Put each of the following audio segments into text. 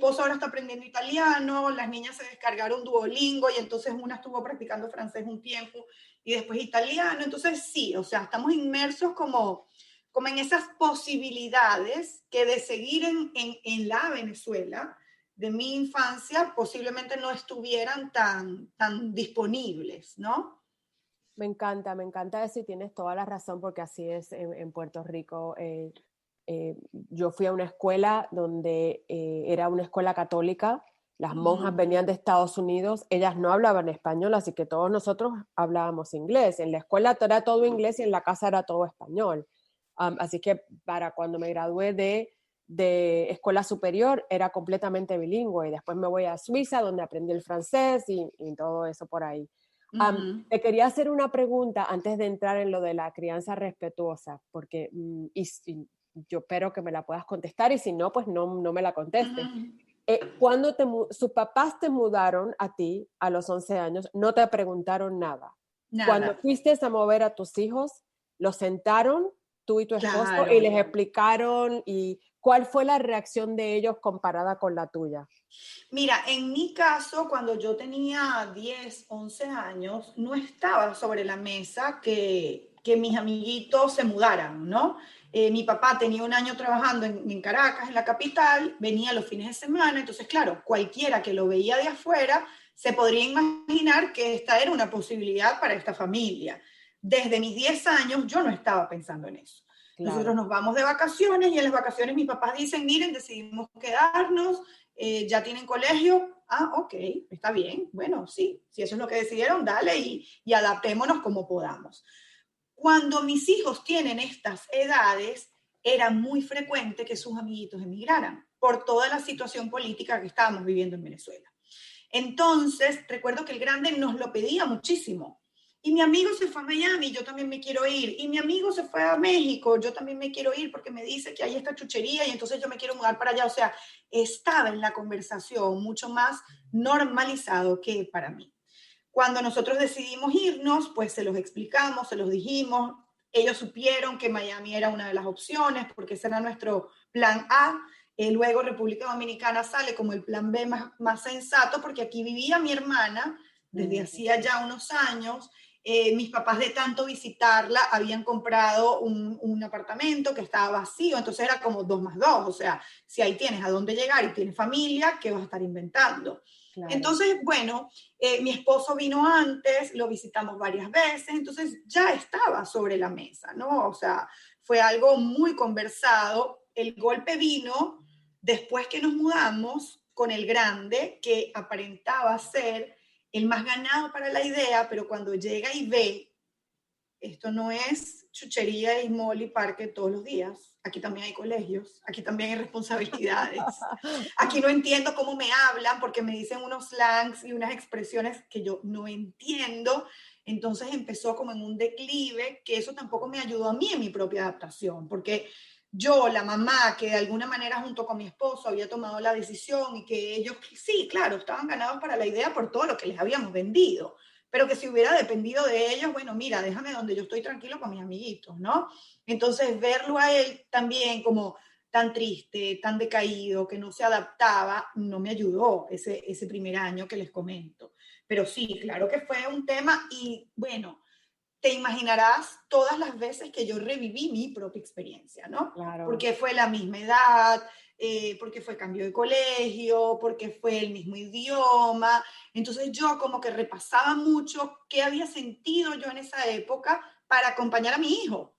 esposo ahora está aprendiendo italiano, las niñas se descargaron Duolingo y entonces una estuvo practicando francés un tiempo y después italiano. Entonces sí, o sea, estamos inmersos como en esas posibilidades que de seguir en la Venezuela de mi infancia posiblemente no estuvieran tan disponibles, ¿no? Me encanta eso y tienes toda la razón porque así es en Puerto Rico. Yo fui a una escuela donde era una escuela católica, las monjas venían de Estados Unidos, ellas no hablaban español, así que todos nosotros hablábamos inglés. En la escuela era todo inglés y en la casa era todo español. Así que para cuando me gradué de escuela superior era completamente bilingüe y después me voy a Suiza donde aprendí el francés y todo eso por ahí. Te quería hacer una pregunta antes de entrar en lo de la crianza respetuosa, porque yo espero que me la puedas contestar y si no, pues no me la contestes. Cuando sus papás te mudaron a ti a los 11 años, no te preguntaron nada. Cuando Nada, fuiste a mover a tus hijos, los sentaron, tú y tu esposo, y claro. les explicaron y cuál fue la reacción de ellos comparada con la tuya. Mira, en mi caso, cuando yo tenía 10, 11 años, no estaba sobre la mesa que mis amiguitos se mudaran, ¿no? Mi papá tenía un año trabajando en Caracas, en la capital, venía los fines de semana, entonces, claro, cualquiera que lo veía de afuera se podría imaginar que esta era una posibilidad para esta familia. Desde mis 10 años yo no estaba pensando en eso. Nosotros Claro. nos vamos de vacaciones y en las vacaciones mis papás dicen, miren, decidimos quedarnos, ya tienen colegio, ok, está bien, bueno, sí, si eso es lo que decidieron, dale y adaptémonos como podamos. Cuando mis hijos tienen estas edades, era muy frecuente que sus amiguitos emigraran por toda la situación política que estábamos viviendo en Venezuela. Entonces, recuerdo que el grande nos lo pedía muchísimo. Y mi amigo se fue a Miami, yo también me quiero ir. Y mi amigo se fue a México, yo también me quiero ir porque me dice que hay esta chuchería y entonces yo me quiero mudar para allá. O sea, estaba en la conversación mucho más normalizado que para mí. Cuando nosotros decidimos irnos, pues se los explicamos, se los dijimos. Ellos supieron que Miami era una de las opciones porque ese era nuestro plan A. Luego República Dominicana sale como el plan B más sensato porque aquí vivía mi hermana desde hacía ya unos años. Mis papás de tanto visitarla habían comprado un apartamento que estaba vacío, entonces era como 2 más 2, o sea, si ahí tienes a dónde llegar y tienes familia, ¿qué vas a estar inventando? Claro. Entonces, bueno, mi esposo vino antes, lo visitamos varias veces, entonces ya estaba sobre la mesa, ¿no? O sea, fue algo muy conversado. El golpe vino después que nos mudamos con el grande, que aparentaba ser el más ganado para la idea, pero cuando llega y ve, esto no es chuchería y mall y parque todos los días. Aquí también hay colegios, aquí también hay responsabilidades. Aquí no entiendo cómo me hablan porque me dicen unos slangs y unas expresiones que yo no entiendo. Entonces empezó como en un declive, que eso tampoco me ayudó a mí en mi propia adaptación, porque yo, la mamá, que de alguna manera junto con mi esposo había tomado la decisión y que ellos, sí, claro, estaban ganados para la idea por todo lo que les habíamos vendido, pero que si hubiera dependido de ellos, bueno, mira, déjame donde yo estoy tranquilo con mis amiguitos, ¿no? Entonces, verlo a él también como tan triste, tan decaído, que no se adaptaba, no me ayudó ese primer año que les comento. Pero sí, claro que fue un tema y bueno, te imaginarás todas las veces que yo reviví mi propia experiencia, ¿no? Claro. Porque fue la misma edad, porque fue cambio de colegio, porque fue el mismo idioma. Entonces yo como que repasaba mucho qué había sentido yo en esa época para acompañar a mi hijo.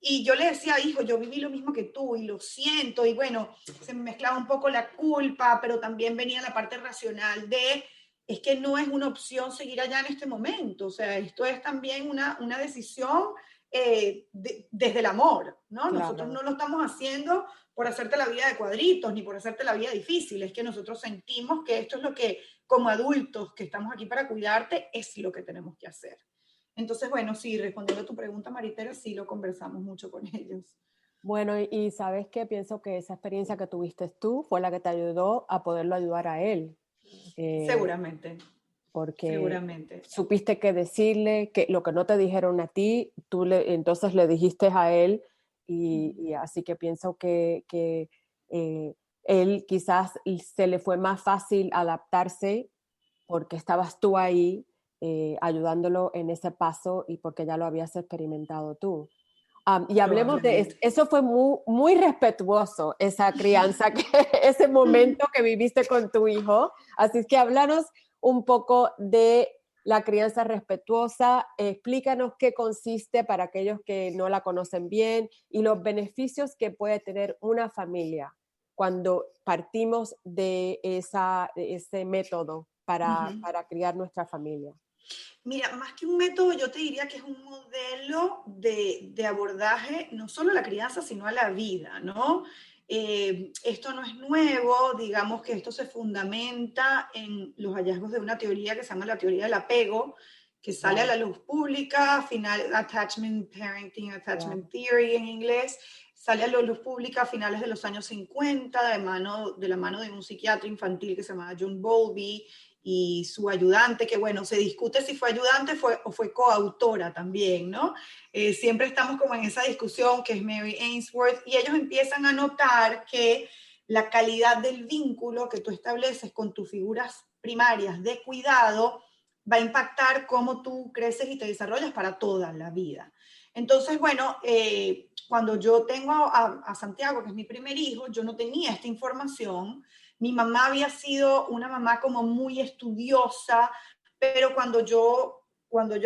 Y yo le decía, hijo, yo viví lo mismo que tú y lo siento. Y bueno, se me mezclaba un poco la culpa, pero también venía la parte racional de, es que no es una opción seguir allá en este momento. O sea, esto es también una decisión desde el amor, ¿no? Nosotros Claro. no lo estamos haciendo por hacerte la vida de cuadritos, ni por hacerte la vida difícil. Es que nosotros sentimos que esto es lo que, como adultos que estamos aquí para cuidarte, es lo que tenemos que hacer. Entonces, bueno, sí, respondiendo a tu pregunta, Maritera, sí lo conversamos mucho con ellos. Bueno, y ¿sabes qué? Pienso que esa experiencia que tuviste tú fue la que te ayudó a poderlo ayudar a él, eh, Seguramente, porque seguramente. supiste que decirle que lo que no te dijeron a ti, entonces le dijiste a él y así que pienso que él quizás se le fue más fácil adaptarse porque estabas tú ahí ayudándolo en ese paso y porque ya lo habías experimentado tú. Y hablemos de eso, fue muy, muy respetuoso, esa crianza, ese momento que viviste con tu hijo. Así es que háblanos un poco de la crianza respetuosa, explícanos qué consiste para aquellos que no la conocen bien y los beneficios que puede tener una familia cuando partimos de ese método para criar nuestra familia. Mira, más que un método, yo te diría que es un modelo de abordaje, no solo a la crianza, sino a la vida, ¿no? Esto no es nuevo, digamos que esto se fundamenta en los hallazgos de una teoría que se llama la teoría del apego, que sale a la luz pública, final, Attachment Parenting, Attachment Theory en inglés, sale a la luz pública a finales de los años 50 de la mano de un psiquiatra infantil que se llamaba John Bowlby, y su ayudante, que bueno, se discute si fue ayudante o fue coautora también, ¿no? Siempre estamos como en esa discusión que es Mary Ainsworth, y ellos empiezan a notar que la calidad del vínculo que tú estableces con tus figuras primarias de cuidado va a impactar cómo tú creces y te desarrollas para toda la vida. Entonces, bueno, cuando yo tengo a Santiago, que es mi primer hijo, yo no tenía esta información. Mi mamá había sido una mamá como muy estudiosa, pero cuando yo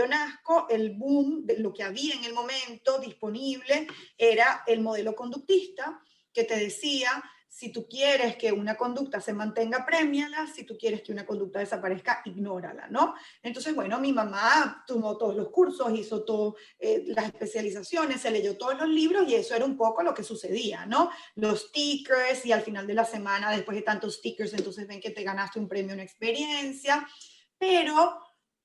nazco, el boom de lo que había en el momento disponible era el modelo conductista, que te decía, si tú quieres que una conducta se mantenga, prémiala, si tú quieres que una conducta desaparezca, ignórala, ¿no? Entonces, bueno, mi mamá tomó todos los cursos, hizo todas las especializaciones, se leyó todos los libros y eso era un poco lo que sucedía, ¿no? Los stickers y al final de la semana, después de tantos stickers, entonces ven que te ganaste un premio, una experiencia, pero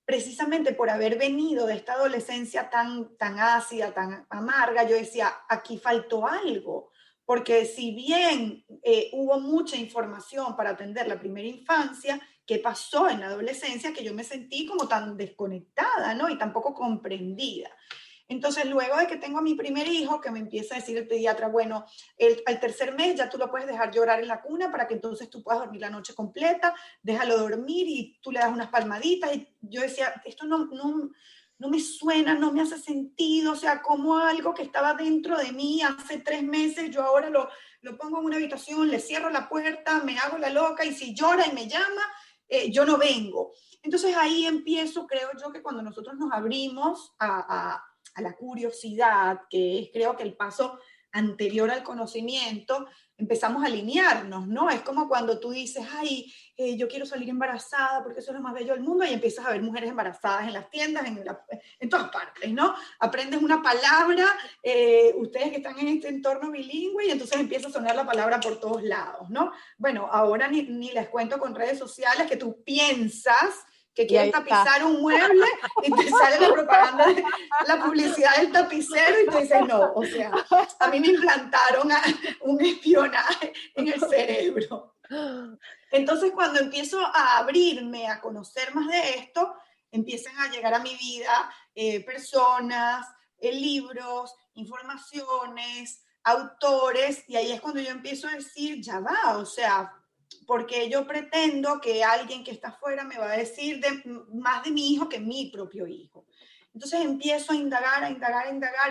precisamente por haber venido de esta adolescencia tan ácida, tan amarga, yo decía, aquí faltó algo, porque si bien hubo mucha información para atender la primera infancia, ¿qué pasó en la adolescencia? Que yo me sentí como tan desconectada, ¿no? Y tampoco comprendida. Entonces, luego de que tengo a mi primer hijo, que me empieza a decir el pediatra, bueno, al tercer mes ya tú lo puedes dejar llorar en la cuna para que entonces tú puedas dormir la noche completa, déjalo dormir y tú le das unas palmaditas. Y yo decía, esto no me suena, no me hace sentido, o sea, como algo que estaba dentro de mí hace 3 meses, yo ahora lo pongo en una habitación, le cierro la puerta, me hago la loca y si llora y me llama, yo no vengo. Entonces ahí empiezo, creo yo, que cuando nosotros nos abrimos a la curiosidad, que es creo que el paso anterior al conocimiento, empezamos a alinearnos, ¿no? Es como cuando tú dices, ay, yo quiero salir embarazada porque eso es lo más bello del mundo, y empiezas a ver mujeres embarazadas en las tiendas, en todas partes, ¿no? Aprendes una palabra, ustedes que están en este entorno bilingüe, y entonces empieza a sonar la palabra por todos lados, ¿no? Bueno, ahora ni les cuento con redes sociales que tú piensas que quieres tapizar un mueble y te sale la propaganda de la publicidad del tapicero y tú dices, no, o sea, a mí me implantaron un espionaje en el cerebro. Entonces, cuando empiezo a abrirme, a conocer más de esto, empiezan a llegar a mi vida personas, libros, informaciones, autores, y ahí es cuando yo empiezo a decir, ya va, o sea, porque yo pretendo que alguien que está afuera me va a decir más de mi hijo que mi propio hijo. Entonces empiezo a indagar,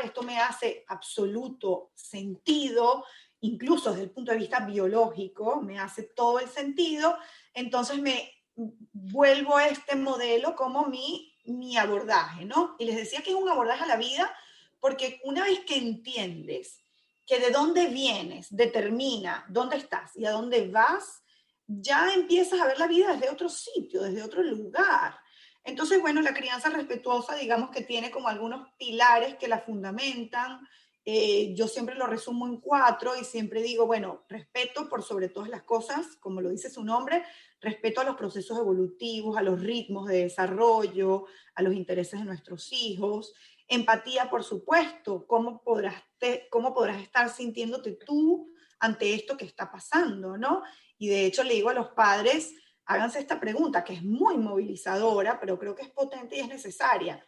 esto me hace absoluto sentido, incluso desde el punto de vista biológico, me hace todo el sentido, entonces me vuelvo a este modelo como mi abordaje, ¿no? Y les decía que es un abordaje a la vida, porque una vez que entiendes que de dónde vienes determina dónde estás y a dónde vas, ya empiezas a ver la vida desde otro sitio, desde otro lugar. Entonces, bueno, la crianza respetuosa, digamos que tiene como algunos pilares que la fundamentan. Yo siempre lo resumo en 4 y siempre digo, bueno, respeto por sobre todas las cosas, como lo dice su nombre, respeto a los procesos evolutivos, a los ritmos de desarrollo, a los intereses de nuestros hijos. Empatía, por supuesto, cómo podrás estar sintiéndote tú ante esto que está pasando, ¿no? Y de hecho le digo a los padres, háganse esta pregunta, que es muy movilizadora, pero creo que es potente y es necesaria.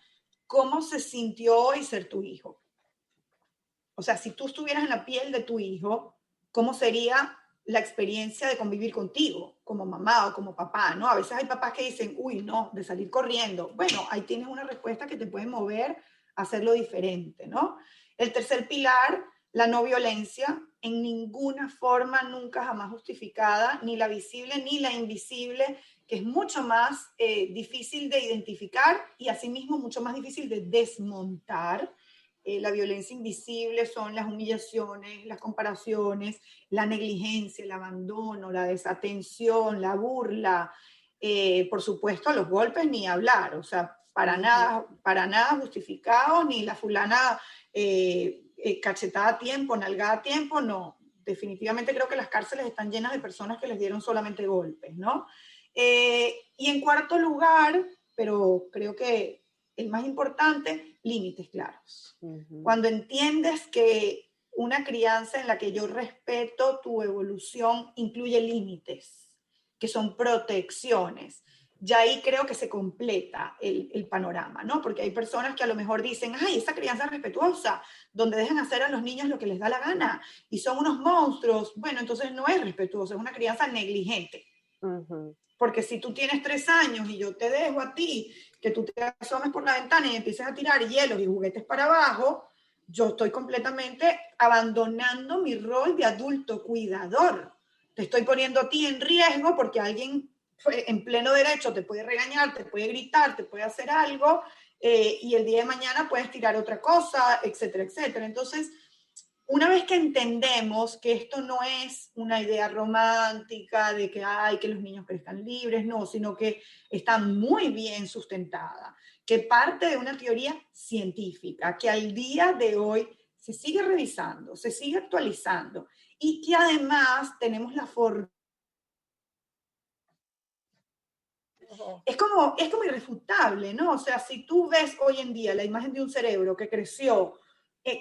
¿Cómo se sintió hoy ser tu hijo? O sea, si tú estuvieras en la piel de tu hijo, ¿cómo sería la experiencia de convivir contigo, como mamá o como papá, ¿no? A veces hay papás que dicen, uy, no, de salir corriendo. Bueno, ahí tienes una respuesta que te puede mover a hacerlo diferente, ¿no? El tercer pilar, la no violencia, en ninguna forma, nunca jamás justificada, ni la visible ni la invisible, que es mucho más difícil de identificar y asimismo mucho más difícil de desmontar. La violencia invisible son las humillaciones, las comparaciones, la negligencia, el abandono, la desatención, la burla, por supuesto los golpes ni hablar, o sea, para nada justificados, ni la fulana cachetada a tiempo, nalgada a tiempo, no. Definitivamente creo que las cárceles están llenas de personas que les dieron solamente golpes, ¿no? Y en cuarto lugar, pero creo que el más importante, límites claros. Cuando entiendes que una crianza en la que yo respeto tu evolución incluye límites, que son protecciones, ya ahí creo que se completa el panorama, ¿no? Porque hay personas que a lo mejor dicen, ay, esa crianza respetuosa, donde dejan hacer a los niños lo que les da la gana, y son unos monstruos. Bueno, entonces no es respetuosa, es una crianza negligente. Porque si tú tienes 3 años y yo te dejo a ti que tú te asomes por la ventana y empieces a tirar hielos y juguetes para abajo, yo estoy completamente abandonando mi rol de adulto cuidador. Te estoy poniendo a ti en riesgo porque alguien en pleno derecho te puede regañar, te puede gritar, te puede hacer algo, y el día de mañana puedes tirar otra cosa, etcétera, etcétera. Entonces, una vez que entendemos que esto no es una idea romántica de que hay que los niños crezcan libres, no, sino que está muy bien sustentada, que parte de una teoría científica, que al día de hoy se sigue revisando, se sigue actualizando y que además tenemos la fortuna. Es como irrefutable, ¿no? O sea, si tú ves hoy en día la imagen de un cerebro que creció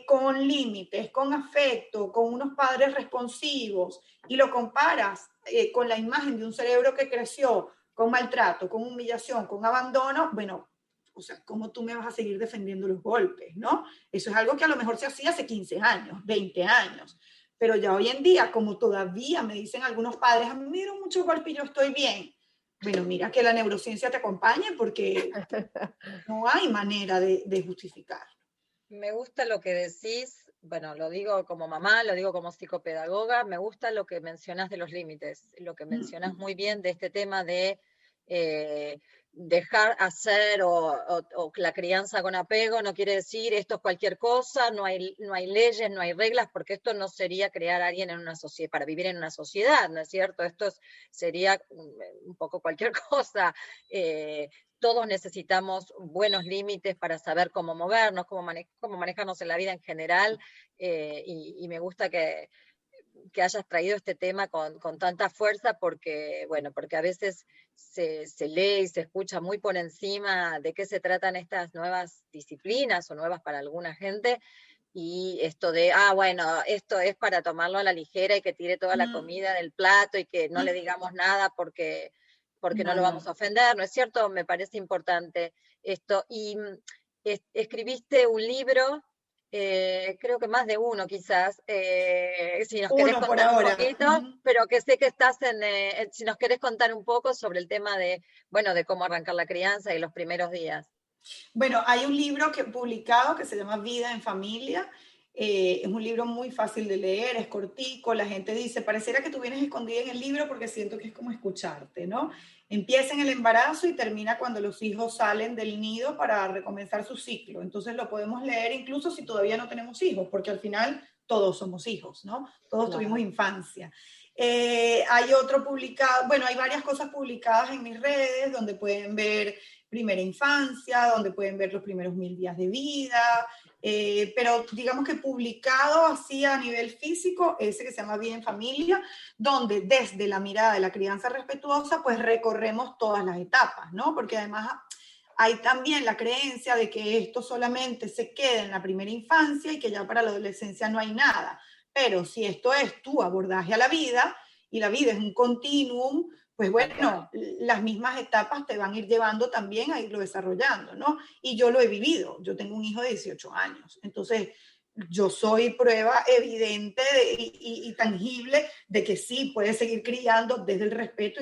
con límites, con afecto, con unos padres responsivos, y lo comparas con la imagen de un cerebro que creció con maltrato, con humillación, con abandono, bueno, o sea, ¿cómo tú me vas a seguir defendiendo los golpes, no? Eso es algo que a lo mejor se hacía hace 15 años, 20 años, pero ya hoy en día, como todavía me dicen algunos padres, a mí me dieron muchos golpes y yo estoy bien. Bueno, mira que la neurociencia te acompañe porque no hay manera de justificar. Me gusta lo que decís, bueno, lo digo como mamá, lo digo como psicopedagoga, me gusta lo que mencionás de los límites, lo que mencionás muy bien de este tema de dejar hacer o la crianza con apego no quiere decir esto es cualquier cosa, no hay leyes, no hay reglas, porque esto no sería crear a alguien en una sociedad, para vivir en una sociedad, ¿no es cierto? Esto sería un poco cualquier cosa. Todos necesitamos buenos límites para saber cómo movernos, cómo manejarnos en la vida en general, y me gusta que hayas traído este tema con tanta fuerza porque a veces se lee y se escucha muy por encima de qué se tratan estas nuevas disciplinas o nuevas para alguna gente, y esto de, bueno, esto es para tomarlo a la ligera y que tire toda la comida del plato y que no le digamos nada porque no lo vamos a ofender, ¿no es cierto? Me parece importante esto. Y escribiste un libro, creo que más de uno quizás, si nos querés contar un poquito, pero que sé que estás si nos querés contar un poco sobre el tema de cómo arrancar la crianza y los primeros días. Bueno, hay un libro publicado que se llama Vida en Familia. Es un libro muy fácil de leer, es cortico, la gente dice, pareciera que tú vienes escondida en el libro porque siento que es como escucharte, ¿no? Empieza en el embarazo y termina cuando los hijos salen del nido para recomenzar su ciclo. Entonces lo podemos leer incluso si todavía no tenemos hijos, porque al final todos somos hijos, ¿no? Todos tuvimos infancia. Hay otro publicado, bueno, hay varias cosas publicadas en mis redes donde pueden ver primera infancia, donde pueden ver los primeros 1000 días de vida, pero digamos que publicado así a nivel físico, ese que se llama Vida en Familia, donde desde la mirada de la crianza respetuosa, pues recorremos todas las etapas, ¿no? Porque además hay también la creencia de que esto solamente se queda en la primera infancia y que ya para la adolescencia no hay nada. Pero si esto es tu abordaje a la vida, y la vida es un continuum, pues bueno, las mismas etapas te van a ir llevando también a irlo desarrollando, ¿no? Y yo lo he vivido, yo tengo un hijo de 18 años, entonces yo soy prueba evidente y tangible de que sí, puedes seguir criando desde el respeto.